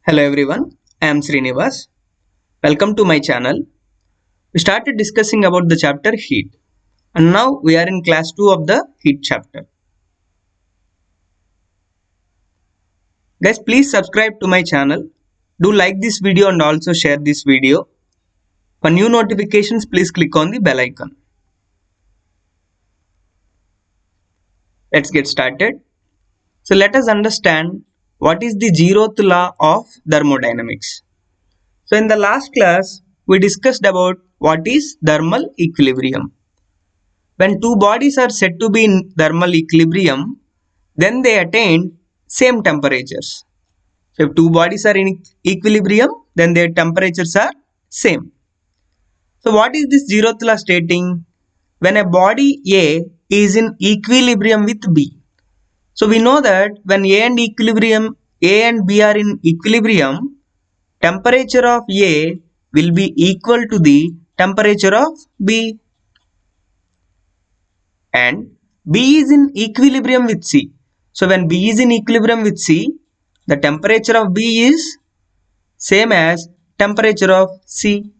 Hello everyone, I am Srinivas. Welcome to my channel. We started discussing about the chapter heat and now we are in class 2 of the heat chapter. Guys, please subscribe to my channel. Do like this video and also share this video. For new notifications, please click on the bell icon. Let's get started. So let us understand what is the zeroth law of thermodynamics. So in the last class, we discussed about what is thermal equilibrium. When two bodies are said to be in thermal equilibrium, then they attain same temperatures. So if two bodies are in equilibrium, then their temperatures are same. So what is this zeroth law stating? When a body A is in equilibrium with B. So we know that when A and B are in equilibrium, temperature of A will be equal to the temperature of B. And B is in equilibrium with C. So when B is in equilibrium with C, the temperature of B is same as temperature of C.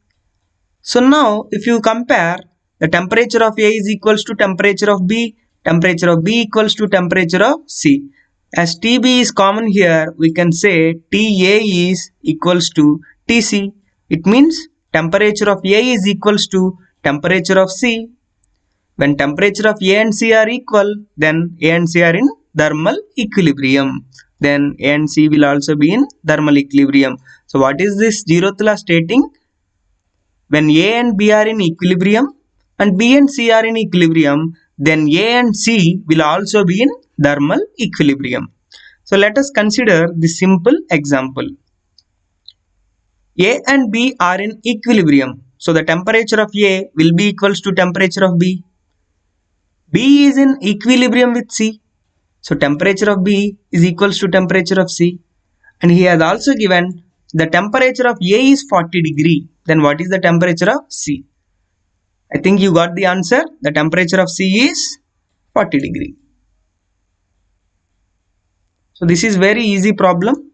So now if you compare, the temperature of A is equals to temperature of B, temperature of B equals to temperature of C. As TB is common here, we can say TA is equals to TC. It means temperature of A is equals to temperature of C. When temperature of A and C are equal, then A and C are in thermal equilibrium. Then A and C will also be in thermal equilibrium. So what is this zeroth law stating? When A and B are in equilibrium and B and C are in equilibrium, then A and C will also be in thermal equilibrium. So let us consider this simple example. A and B are in equilibrium. So the temperature of A will be equals to temperature of B. B is in equilibrium with C. So temperature of B is equals to temperature of C. And he has also given the temperature of A is 40 degree. Then what is the temperature of C? I think you got the answer. The temperature of C is 40 degree. So this is very easy problem.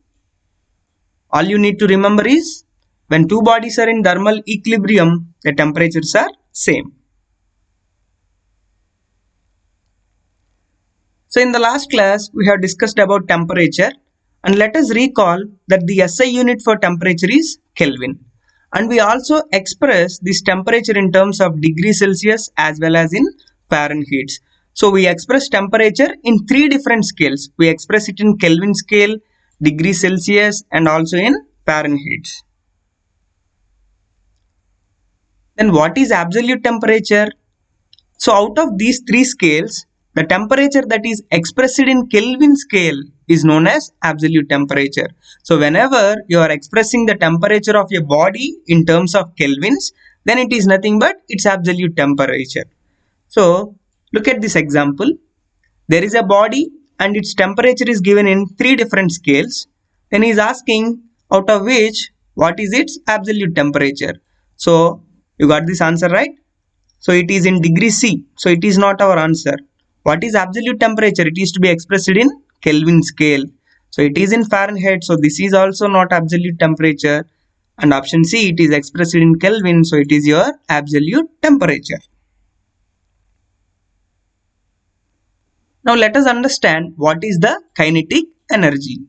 All you need to remember is when two bodies are in thermal equilibrium, the temperatures are same. So in the last class, we have discussed about temperature, and let us recall that the SI unit for temperature is Kelvin. And we also express this temperature in terms of degree Celsius as well as in Fahrenheit. So we express temperature in three different scales. We express it in Kelvin scale, degree Celsius, and also in Fahrenheit. Then what is absolute temperature? So out of these three scales, the temperature that is expressed in Kelvin scale is known as absolute temperature. So whenever you are expressing the temperature of a body in terms of kelvins, then it is nothing but its absolute temperature. So look at this example. There is a body and its temperature is given in three different scales. Then he is asking out of which what is its absolute temperature. So you got this answer, right? So it is in degree C. So it is not our answer. What is absolute temperature? It is to be expressed in Kelvin scale. So it is in Fahrenheit. So this is also not absolute temperature. And option C, it is expressed in Kelvin. So it is your absolute temperature. Now let us understand what is the kinetic energy.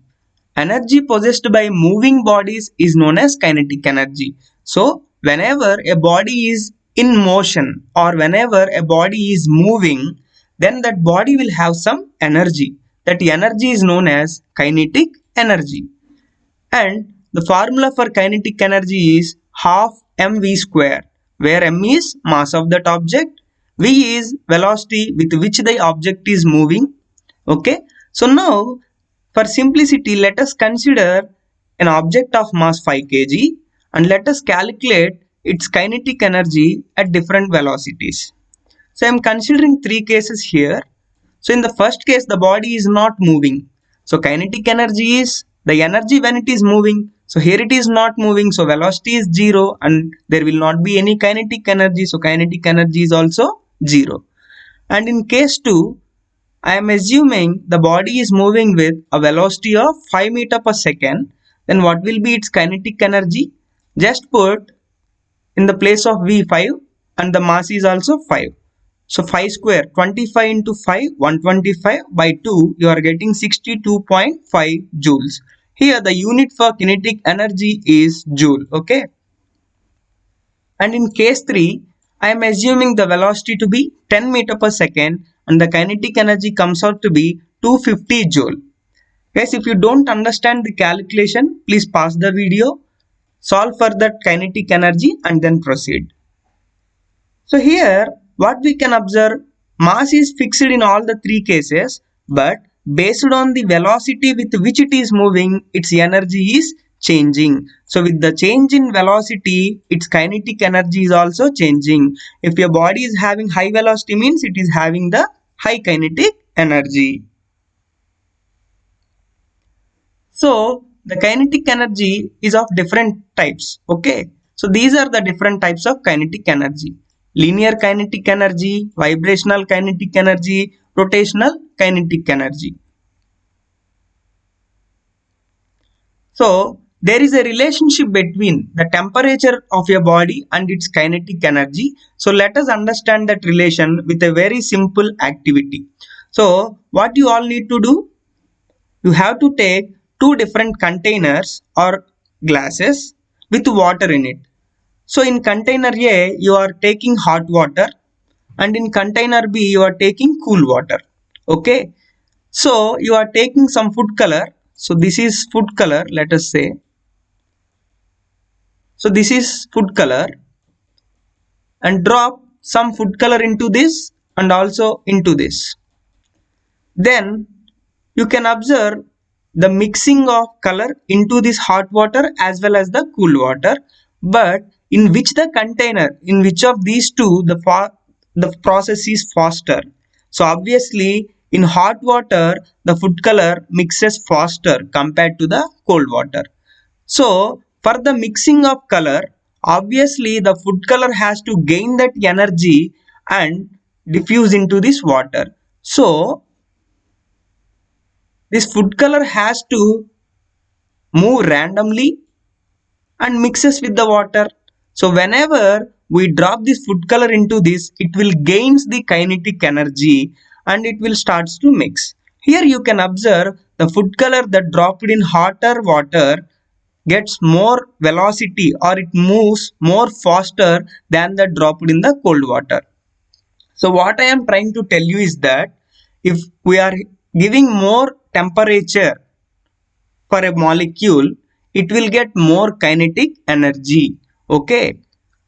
Energy possessed by moving bodies is known as kinetic energy. So whenever a body is in motion or whenever a body is moving, then that body will have some energy. That energy is known as kinetic energy. And the formula for kinetic energy is half mv square, where m is mass of that object, v is velocity with which the object is moving. Okay, so now for simplicity, let us consider an object of mass 5 kg and let us calculate its kinetic energy at different velocities. So I am considering three cases here. So in the first case, the body is not moving. So kinetic energy is the energy when it is moving. So here it is not moving. So velocity is 0 and there will not be any kinetic energy. So kinetic energy is also 0. And in case 2, I am assuming the body is moving with a velocity of 5 meter per second. then what will be its kinetic energy? Just put in the place of V 5 and the mass is also 5. So 5 square, 25 into 5, 125 by 2, you are getting 62.5 joules. Here the unit for kinetic energy is joule, okay? And in case 3, I am assuming the velocity to be 10 meter per second and the kinetic energy comes out to be 250 joule. Guys, if you don't understand the calculation, please pause the video, solve for that kinetic energy and then proceed. So here what we can observe, mass is fixed in all the 3 cases, but based on the velocity with which it is moving, its energy is changing. So with the change in velocity, its kinetic energy is also changing. If your body is having high velocity, means it is having the high kinetic energy. So the kinetic energy is of different types, okay? So these are the different types of kinetic energy: linear kinetic energy, vibrational kinetic energy, rotational kinetic energy. So there is a relationship between the temperature of your body and its kinetic energy. So let us understand that relation with a very simple activity. So what you all need to do, you have to take two different containers or glasses with water in it. So in container A, you are taking hot water and in container B, you are taking cool water. Okay. So you are taking some food color. So this is food color, let us say. So this is food color and drop some food color into this and also into this. Then you can observe the mixing of color into this hot water as well as the cool water, but in which the container, in which of these two the process is faster. So obviously in hot water the food color mixes faster compared to the cold water. So for the mixing of color, obviously the food color has to gain that energy and diffuse into this water. So this food color has to move randomly and mixes with the water. So whenever we drop this food color into this, it will gains the kinetic energy and it will starts to mix. Here you can observe the food color that dropped in hotter water gets more velocity or it moves more faster than the dropped in the cold water. So what I am trying to tell you is that if we are giving more temperature for a molecule, it will get more kinetic energy. Okay.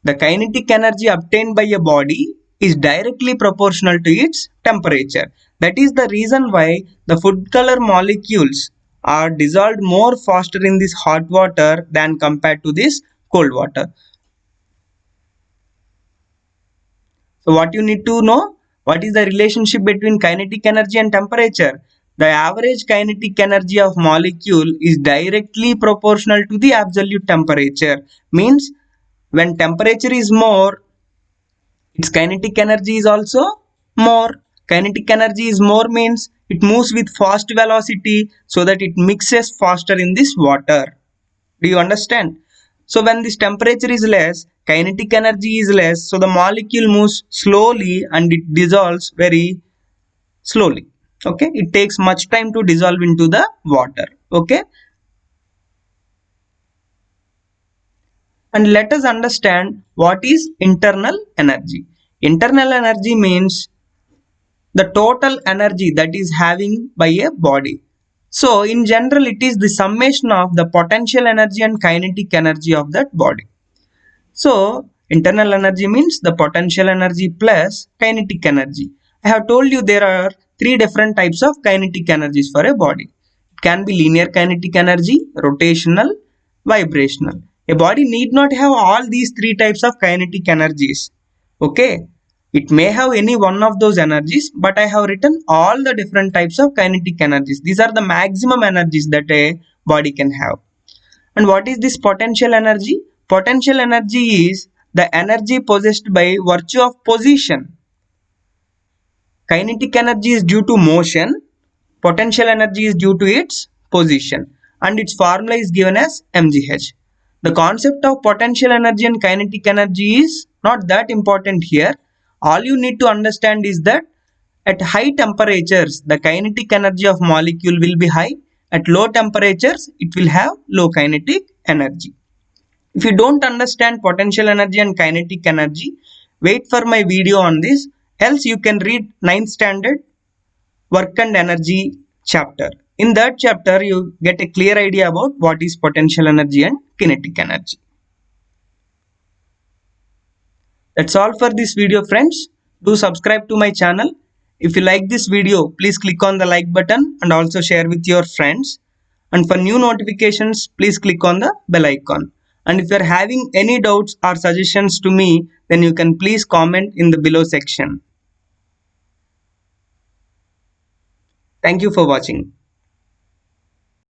The kinetic energy obtained by a body is directly proportional to its temperature. That is the reason why the food color molecules are dissolved more faster in this hot water than compared to this cold water. So what you need to know, what is the relationship between kinetic energy and temperature? The average kinetic energy of molecule is directly proportional to the absolute temperature. Means when temperature is more, its kinetic energy is also more. Kinetic energy is more means it moves with fast velocity so that it mixes faster in this water. Do you understand? So when this temperature is less, kinetic energy is less, so the molecule moves slowly and it dissolves very slowly. Okay, it takes much time to dissolve into the water. Okay, and let us understand what is internal energy. Internal energy means the total energy that is having by a body. So in general, it is the summation of the potential energy and kinetic energy of that body. So internal energy means the potential energy plus kinetic energy. I have told you there are three different types of kinetic energies for a body. It can be linear kinetic energy, rotational, vibrational. A body need not have all these three types of kinetic energies. Okay. It may have any one of those energies, but I have written all the different types of kinetic energies. These are the maximum energies that a body can have. And what is this potential energy? Potential energy is the energy possessed by virtue of position. Kinetic energy is due to motion. Potential energy is due to its position. and its formula is given as mgh. The concept of potential energy and kinetic energy is not that important here. All you need to understand is that at high temperatures, the kinetic energy of molecule will be high. At low temperatures, it will have low kinetic energy. If you don't understand potential energy and kinetic energy, wait for my video on this. Else you can read 9th standard work and energy chapter. In that chapter, you get a clear idea about what is potential energy and kinetic energy. That's all for this video, friends. Do subscribe to my channel. If you like this video, please click on the like button and also share with your friends. And for new notifications, please click on the bell icon. And if you are having any doubts or suggestions to me, then you can please comment in the below section. Thank you for watching.